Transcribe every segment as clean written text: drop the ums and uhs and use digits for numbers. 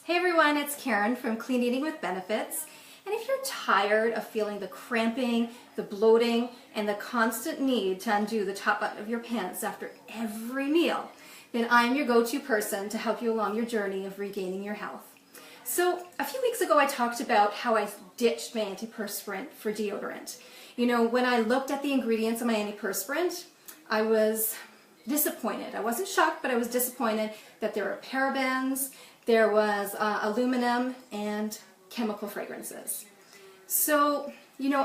Hey everyone, it's Karen from Clean Eating with Benefits. And if you're tired of feeling the cramping, the bloating, and the constant need to undo the top button of your pants after every meal, then I'm your go-to person to help you along your journey of regaining your health. So a few weeks ago I talked about how I ditched my antiperspirant for deodorant. You know, when I looked at the ingredients of my antiperspirant, I was disappointed. I wasn't shocked, but I was disappointed that there were parabens, there was aluminum, and chemical fragrances. So, you know,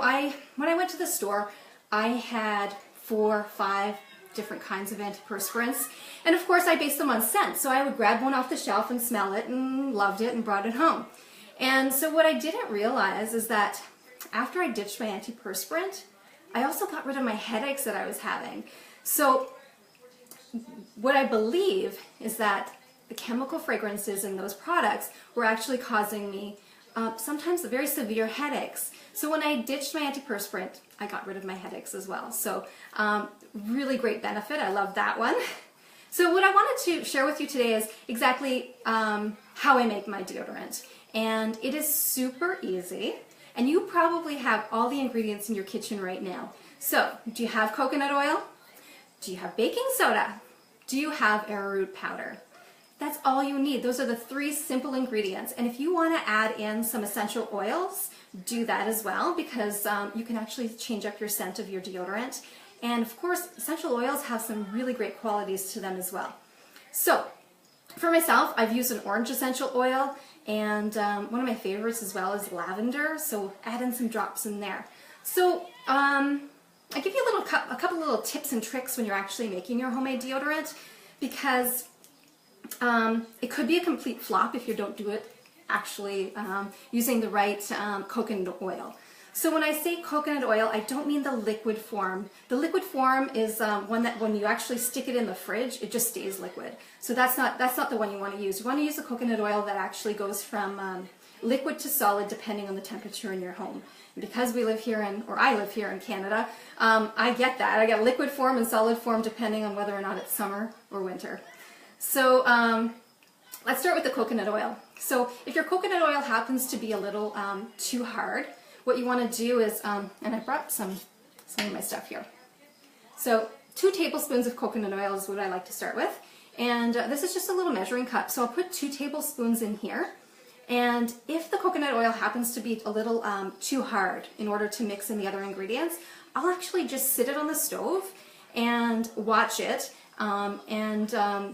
when I went to the store, I had 4 or 5 different kinds of antiperspirants, and of course I based them on scent. So I would grab one off the shelf and smell it and loved it and brought it home. And so what I didn't realize is that after I ditched my antiperspirant, I also got rid of my headaches that I was having. So what I believe is that the chemical fragrances in those products were actually causing me sometimes very severe headaches. So when I ditched my antiperspirant, I got rid of my headaches as well. So really great benefit. I love that one. So what I wanted to share with you today is exactly how I make my deodorant. And it is super easy. And you probably have all the ingredients in your kitchen right now. So do you have coconut oil? Do you have baking soda? Do you have arrowroot powder? That's all you need. Those are the 3 simple ingredients. And if you want to add in some essential oils, do that as well, because you can actually change up your scent of your deodorant. And of course, essential oils have some really great qualities to them as well. So for myself, I've used an orange essential oil, and one of my favorites as well is lavender. So add in some drops in there. So I give you a couple little tips and tricks when you're actually making your homemade deodorant, because it could be a complete flop if you don't do it actually using the right coconut oil. So when I say coconut oil, I don't mean the liquid form. The liquid form is one that when you actually stick it in the fridge, it just stays liquid. So that's not the one you want to use. You want to use the coconut oil that actually goes from liquid to solid depending on the temperature in your home. And because we live here I live here in Canada, I get that. I get liquid form and solid form depending on whether or not it's summer or winter. So let's start with the coconut oil. So if your coconut oil happens to be a little too hard, what you want to do is, and I brought some of my stuff here. So 2 tablespoons of coconut oil is what I like to start with. And this is just a little measuring cup. So I'll put 2 tablespoons in here. And if the coconut oil happens to be a little too hard in order to mix in the other ingredients, I'll actually just sit it on the stove and watch it.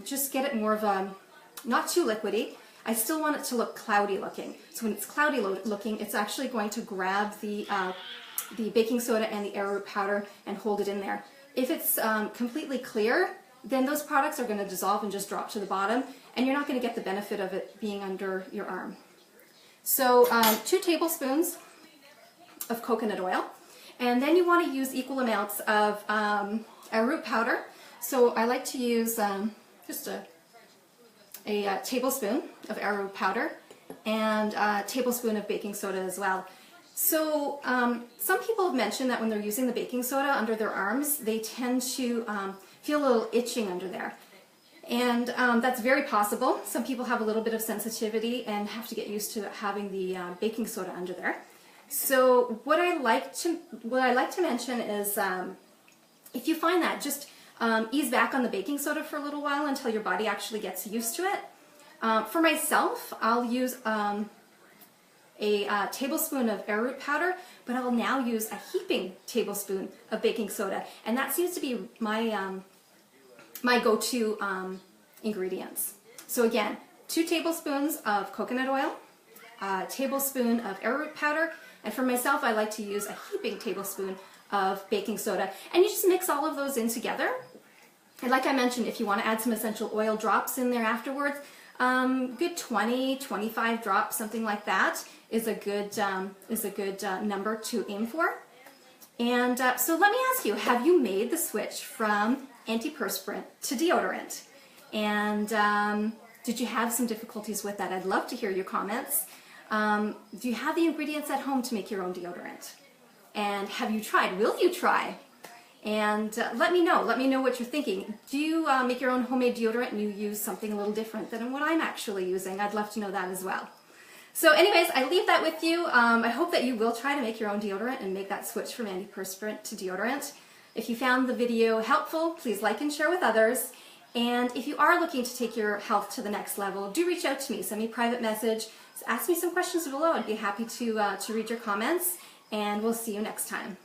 Just get it more of a, not too liquidy. I still want it to look cloudy looking. So when it's cloudy looking, it's actually going to grab the baking soda and the arrowroot powder and hold it in there. If it's completely clear, then those products are going to dissolve and just drop to the bottom, and you're not going to get the benefit of it being under your arm. So 2 tablespoons of coconut oil, and then you want to use equal amounts of arrowroot powder. So I like to use just a tablespoon of arrowroot powder and a tablespoon of baking soda as well. So some people have mentioned that when they're using the baking soda under their arms, they tend to feel a little itching under there. And that's very possible. Some people have a little bit of sensitivity and have to get used to having the baking soda under there. So what I like to mention is if you find that, just ease back on the baking soda for a little while until your body actually gets used to it. For myself, I'll use a tablespoon of arrowroot powder, but I'll now use a heaping tablespoon of baking soda, and that seems to be my my go-to ingredients. So again, 2 tablespoons of coconut oil, a tablespoon of arrowroot powder, and for myself, I like to use a heaping tablespoon of baking soda, and you just mix all of those in together. And like I mentioned, if you want to add some essential oil drops in there afterwards, good 20, 25 drops, something like that, is a good number to aim for. And so let me ask you, have you made the switch from antiperspirant to deodorant? And did you have some difficulties with that? I'd love to hear your comments. Do you have the ingredients at home to make your own deodorant? And have you tried? Will you try? And let me know what you're thinking. Do you make your own homemade deodorant and you use something a little different than what I'm actually using? I'd love to know that as well. So anyways, I leave that with you. I hope that you will try to make your own deodorant and make that switch from antiperspirant to deodorant. If you found the video helpful, please like and share with others. And if you are looking to take your health to the next level, do reach out to me. Send me a private message. Ask me some questions below. I'd be happy to read your comments. And we'll see you next time.